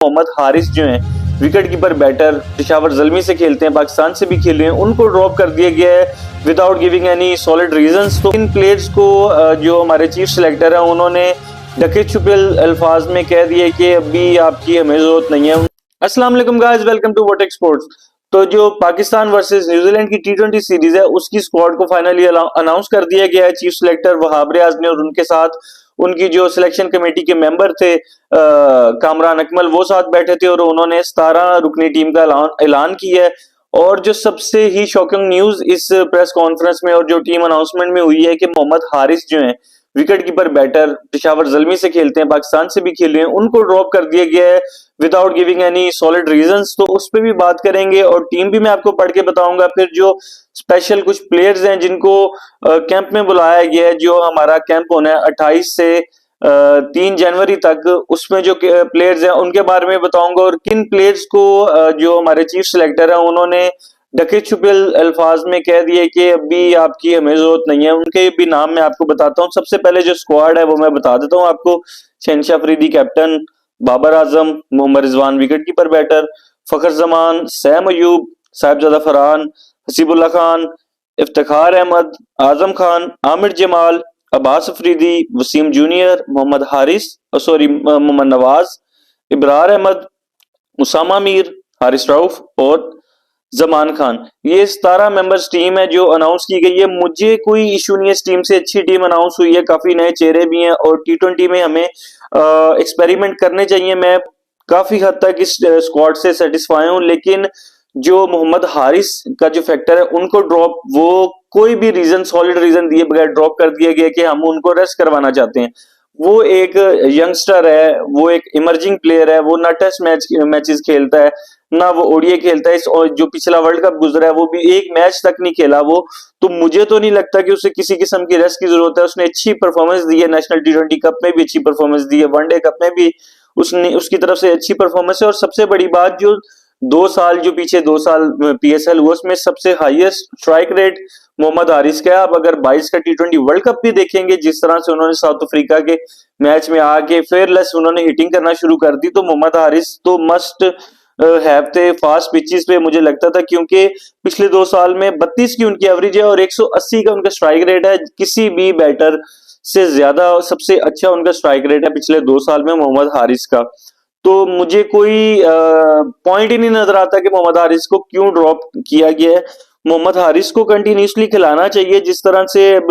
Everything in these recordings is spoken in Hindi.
मोहम्मद हारिस जो हैं wicket keeper batter Peshawar Zalmi से खेलते हैं, पाकिस्तान से भी खेले हैं, उनको ड्रॉप कर दिया गया है without giving any solid reasons. तो इन प्लेयर्स को जो हमारे चीफ सिलेक्टर हैं उन्होंने ढके छुपे अल्फाज में कह दिया कि अभी आपकी हमें जरूरत नहीं है। अस्सलाम वालेकुम गाइस, वेलकम टू वोटेक स्पोर्ट्स। तो जो पाकिस्तान वर्सेस न्यूजीलैंड की T20 सीरीज है उसकी स्क्वाड को फाइनली अनाउंस कर दिया गया है चीफ सिलेक्टर वहाब रियाज ने, और उनके साथ उनकी जो सिलेक्शन कमेटी के मेंबर थे कामरान अकमल वो साथ बैठे थे, और उन्होंने 17 रुकनी टीम का ऐलान किया है। और जो सबसे ही शॉकिंग न्यूज इस प्रेस कॉन्फ्रेंस में और जो टीम अनाउंसमेंट में हुई है कि मोहम्मद हारिस जो हैं wicket keeper batter Peshawar Zalmi से खेलते हैं, पाकिस्तान से भी खेले हैं, उनको ड्रॉप कर दिया गया है without giving any solid reasons. तो उस पर भी बात करेंगे और टीम भी मैं आपको पढ़ के बताऊंगा। फिर जो स्पेशल कुछ प्लेयर्स हैं जिनको कैंप में बुलाया गया है, जो हमारा कैंप होना है 28 से 3 जनवरी तक, उसमें जो प्लेयर्स हैं उनके बारे में बताऊंगा, और किन प्लेयर्स को जो हमारे चीफ सिलेक्टर है उन्होंने ढके छुपे अल्फाज में कह दिए कि अभी आपकी हमें जरूरत नहीं है। उनके भी नाम मैं आपको बताता हूँ। सबसे पहले जो स्क्वाड है वो मैं बता देता हूँ आपको। Shahenshah Afridi captain, Babar Azam, Mohammad Rizwan wicket keeper batter, Fakhar Zaman, Saim Ayub, Sahibzada Farhan, Haseebullah Khan, Iftikhar Ahmed, Azam Khan, Aamir Jamal, Abbas Afridi, Wasim junior, Mohammad Haris Mohammad Nawaz, Ibrar Ahmed, Usama Mir, Haris Rauf और जमान खान। ये 17 मेंबर्स टीम है जो अनाउंस की गई है। मुझे कोई इशू नहीं है इस टीम से, अच्छी टीम अनाउंस हुई है, काफी नए चेहरे भी हैं और T20 में हमें एक्सपेरिमेंट करने चाहिए। मैं काफी हद तक इस स्क्वाड से सेटिस्फाई हूं, लेकिन जो मोहम्मद हारिस का जो फैक्टर है उनको ड्रॉप, वो कोई भी रीजन, सॉलिड रीजन दिए बगैर ड्रॉप कर दिया गया कि हम उनको रेस्ट करवाना चाहते हैं। वो एक यंगस्टर है, वो एक इमर्जिंग प्लेयर है, वो ना टेस्ट मैचेस खेलता है ना वो ओडीआई खेलता है। और जो पिछला वर्ल्ड कप गुजरा है वो भी एक मैच तक नहीं खेला वो। तो मुझे तो नहीं लगता कि उसे किसी किस्म की रेस्ट की जरूरत है। उसने अच्छी परफॉर्मेंस दी है, नेशनल T20 कप में भी अच्छी परफॉर्मेंस दी है, वनडे कप में भी उसने उसकी तरफ से अच्छी परफॉर्मेंस है। और सबसे बड़ी बात, जो 2 साल जो पीछे 2 साल PSL हुआ उसमें सबसे highest strike rate Mohammad Haris का है। आप अगर 22 का T20 वर्ल्ड कप भी देखेंगे, जिस तरह से उन्होंने साउथ अफ्रीका के मैच में आके फेयरलेस उन्होंने हिटिंग करना शुरू कर दी, तो मोहम्मद हारिस तो मस्ट हैव थे फास्ट पिचेस पे, मुझे लगता था, क्योंकि पिछले 2 साल में 32 की उनकी एवरेज है और 180 का उनका स्ट्राइक रेट है। किसी भी बैटर से ज्यादा सबसे अच्छा उनका स्ट्राइक रेट है पिछले 2 साल में मोहम्मद हारिस का। तो मुझे कोई पॉइंट ही नहीं नजर आता कि मोहम्मद हारिस को क्यों ड्रॉप किया गया है। मोहम्मद हारिस को कंटिन्यूसली खिलाना चाहिए, जिस तरह से अब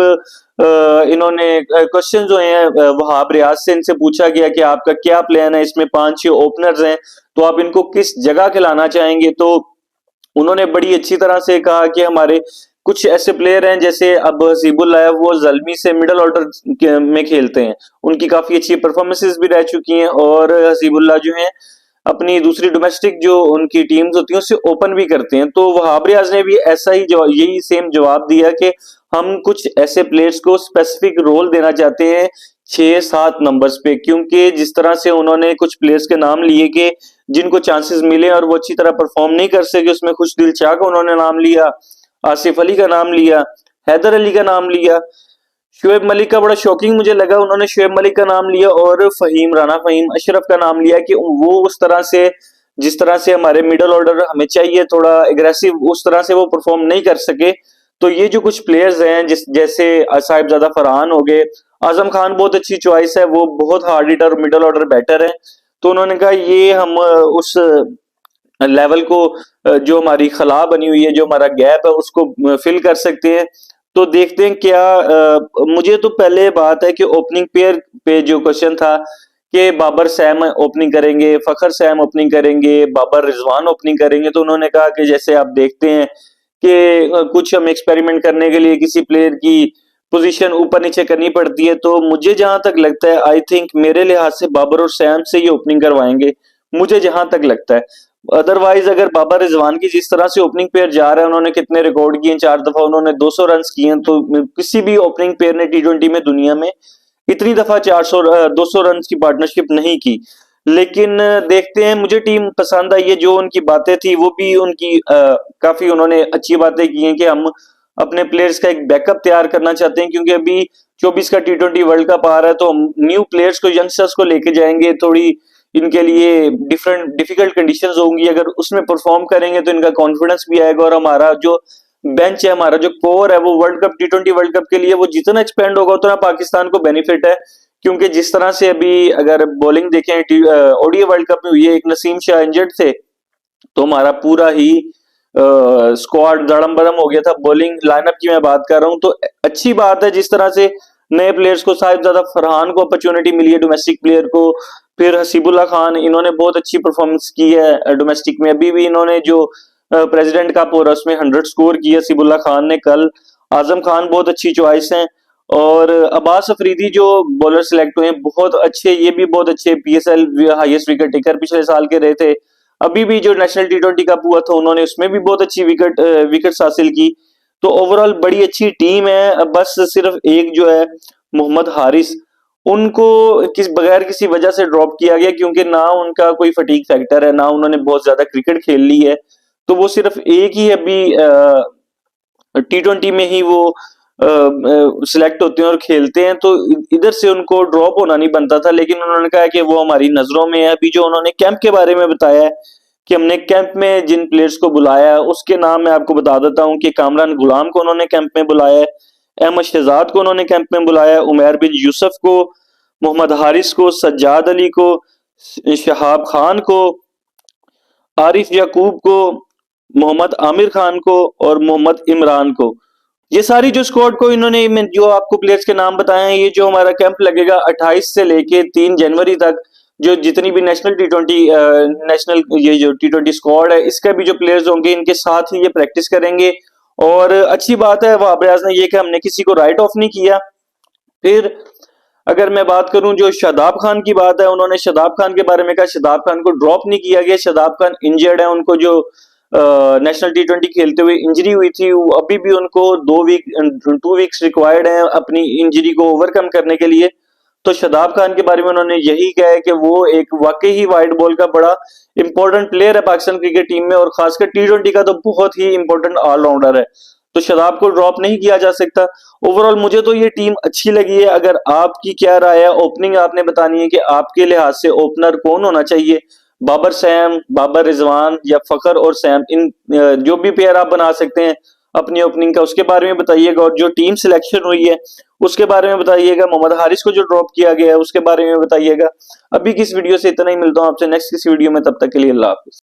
इन्होंने क्वेश्चन जो हैं वहाब रियाज से इनसे पूछा गया कि आपका क्या प्लान है, इसमें 5-6 ओपनर्स हैं तो आप इनको किस जगह खिलाना चाहेंगे। तो उन्होंने बड़ी अच्छी तरह से कहा कि हमारे कुछ ऐसे प्लेयर हैं, जैसे अब हसीबुल्लाह है, वो ज़ल्मी से मिडिल ऑर्डर में खेलते हैं, उनकी काफी अच्छी परफॉर्मेंसेस भी रह चुकी हैं, और हसीबुल्लाह जो हैं अपनी दूसरी डोमेस्टिक जो उनकी टीम्स होती हैं उससे ओपन भी करते हैं। तो वहाब रियाज ने भी ऐसा ही यही सेम जवाब दिया कि हम कुछ ऐसे प्लेयर्स को स्पेसिफिक रोल देना चाहते हैं 6-7 नंबर्स पे, क्योंकि जिस तरह से उन्होंने कुछ प्लेयर्स के नाम लिए कि जिनको चांसेस मिले और वो अच्छी तरह परफॉर्म नहीं कर सके, उसमें खुशदिल शाह का उन्होंने नाम लिया, आसिफ अली का नाम लिया, हैदर अली का नाम लिया, शुएब मलिक का बड़ा शॉकिंग मुझे लगा, उन्होंने शुएब मलिक का नाम लिया, और राना फहीम अशरफ का नाम लिया कि वो उस तरह से, जिस तरह से हमारे मिडिल ऑर्डर हमें चाहिए थोड़ा एग्रेसिव, उस तरह से वो परफॉर्म नहीं कर सके। तो ये जो कुछ प्लेयर्स हैं जैसे साहिबजादा फरहान हो गए, आजम खान बहुत अच्छी चॉइस है, वो बहुत hard hitter middle order batter है। तो उन्होंने कहा ये हम उस लेवल को, जो हमारी खला बनी हुई है, जो हमारा गैप है, उसको फिल कर सकते हैं। तो देखते हैं क्या। मुझे तो पहले बात है कि ओपनिंग पेयर पे जो क्वेश्चन था कि बाबर सैम ओपनिंग करेंगे, फखर सैम ओपनिंग करेंगे, बाबर रिजवान ओपनिंग करेंगे, तो उन्होंने कहा कि जैसे आप देखते हैं कि कुछ हम एक्सपेरिमेंट करने के लिए किसी प्लेयर की पोजीशन ऊपर नीचे करनी पड़ती है। तो मुझे जहां तक लगता है, आई थिंक मेरे लिहाज से बाबर और सैम से ही ओपनिंग करवाएंगे, मुझे जहां तक लगता है। अदरवाइज अगर बाबर रिजवान की जिस तरह से ओपनिंग पेयर जा रहा है, उन्होंने कितने रिकॉर्ड किए, 4 दफा उन्होंने 200 रन किए हैं, तो किसी भी ओपनिंग पेयर ने T20 में दुनिया में इतनी दफा 200 रन की पार्टनरशिप नहीं की। लेकिन देखते हैं, मुझे टीम पसंद आई है, जो उनकी बातें थी वो भी उनकी काफी उन्होंने अच्छी बातें की हैं कि हम अपने प्लेयर्स का एक बैकअप तैयार करना चाहते हैं, क्योंकि अभी 24 का T20 वर्ल्ड कप आ रहा है, तो हम न्यू प्लेयर्स को, यंगस्टर्स को लेके जाएंगे, थोड़ी इनके लिए डिफिकल्ट कंडीशंस होंगी, अगर उसमें परफॉर्म करेंगे तो इनका कॉन्फिडेंस भी आएगा और हमारा जो बेंच है, हमारा जो कोर है, वो world cup T20 world cup के लिए वो जितना एक्सपेंड होगा उतना पाकिस्तान को बेनिफिट है। क्योंकि जिस तरह से अभी अगर बॉलिंग देखें ओडीआई वर्ल्ड कप में हुई है, एक नसीम शाह इंजर्ड थे, तो हमारा पूरा ही स्क्वाड दड़म बदम हो गया था। बॉलिंग लाइनअप की मैं बात कर रहा हूं, तो अच्छी बात है जिस तरह से नए प्लेयर्स को, साहिबजादा फरहान को अपॉर्चुनिटी मिली है डोमेस्टिक प्लेयर को, फिर हसीबुल्ला खान, इन्होंने बहुत अच्छी परफॉर्मेंस की है डोमेस्टिक में। अभी भी इन्होंने जो प्रेसिडेंट कप हो रहा है उसमें 100 स्कोर किया हसीबुल्ला खान ने कल। आजम खान बहुत अच्छी चॉइस है, और अब्बास अफरीदी जो बॉलर सिलेक्ट हुए हैं बहुत अच्छे, ये भी बहुत अच्छे PSL हाईएस्ट विकेट टेकर पिछले साल के रहे थे। अभी भी जो नेशनल T20 कप हुआ था उन्होंने उसमें भी बहुत अच्छी विकेट्स हासिल की। तो ओवरऑल बड़ी अच्छी टीम है। अब बस सिर्फ एक जो है मोहम्मद हारिस, उनको बगैर किसी वजह से ड्रॉप किया गया, क्योंकि ना उनका कोई फटीग फैक्टर है, ना उन्होंने बहुत ज्यादा क्रिकेट खेल ली है। तो वो सिर्फ एक ही अभी T20 में ही वो सिलेक्ट होते हैं और खेलते हैं, तो इधर से उनको ड्रॉप होना नहीं बनता था। लेकिन उन्होंने कहा कि वो हमारी नजरों में है। अभी जो उन्होंने कैंप के बारे में बताया है कि हमने कैंप में जिन प्लेयर्स को बुलाया है उसके नाम मैं आपको बता देता हूं कि कामरान गुलाम को उन्होंने कैंप में बुलाया है, अहमद शहजाद को उन्होंने कैंप में बुलाया है, उमैर बिन यूसुफ को, मोहम्मद हारिस को, सज्जाद अली को, शहाब खान को, आरिफ याकूब को, मोहम्मद आमिर खान को और मोहम्मद इमरान को। ये सारी जो स्क्वाड को इन्होंने, जो आपको प्लेयर्स के नाम बताए हैं, ये जो हमारा कैंप लगेगा 28 से लेके 3 जनवरी तक, जो जितनी भी नेशनल T20 नेशनल ये जो T20 स्क्वाड है, इसका भी जो प्लेयर्स होंगे इनके साथ ही ये प्रैक्टिस करेंगे। और अच्छी बात है वहाब रियाज ने ये कि हमने किसी को राइट ऑफ नहीं किया। फिर अगर मैं बात करूं जो शादाब खान की बात है, उन्होंने शादाब खान के बारे में कहा शादाब खान को ड्रॉप नहीं किया गया। शादाब खान इंजर्ड है, उनको जो नेशनल T20 खेलते हुए इंजरी हुई थी, अभी भी उनको 2 वीक्स रिक्वायर्ड है अपनी इंजरी को ओवरकम करने के लिए। तो शादाब खान के बारे में उन्होंने यही कहा है कि वो एक वाकई ही वाइड बॉल का बड़ा इंपॉर्टेंट प्लेयर है पाकिस्तान क्रिकेट टीम में, और खासकर T20 का तो बहुत ही इंपॉर्टेंट ऑलराउंडर है। तो शादाब को ड्रॉप नहीं किया जा सकता। ओवरऑल मुझे तो ये टीम अच्छी लगी है। अगर आपकी क्या राय है, ओपनिंग आपने बतानी है कि आपके लिहाज से ओपनर कौन होना चाहिए, बाबर सैम, बाबर रिजवान या फखर और सैम, इन जो भी पेयर आप बना सकते हैं अपनी ओपनिंग का, उसके बारे में बताइएगा। और जो टीम सिलेक्शन हुई है उसके बारे में बताइएगा। मोहम्मद हारिस को जो ड्रॉप किया गया है उसके बारे में बताइएगा। अभी किस वीडियो से इतना ही, मिलता हूं आपसे नेक्स्ट किसी वीडियो में, तब तक के लिए अल्लाह हाफिज।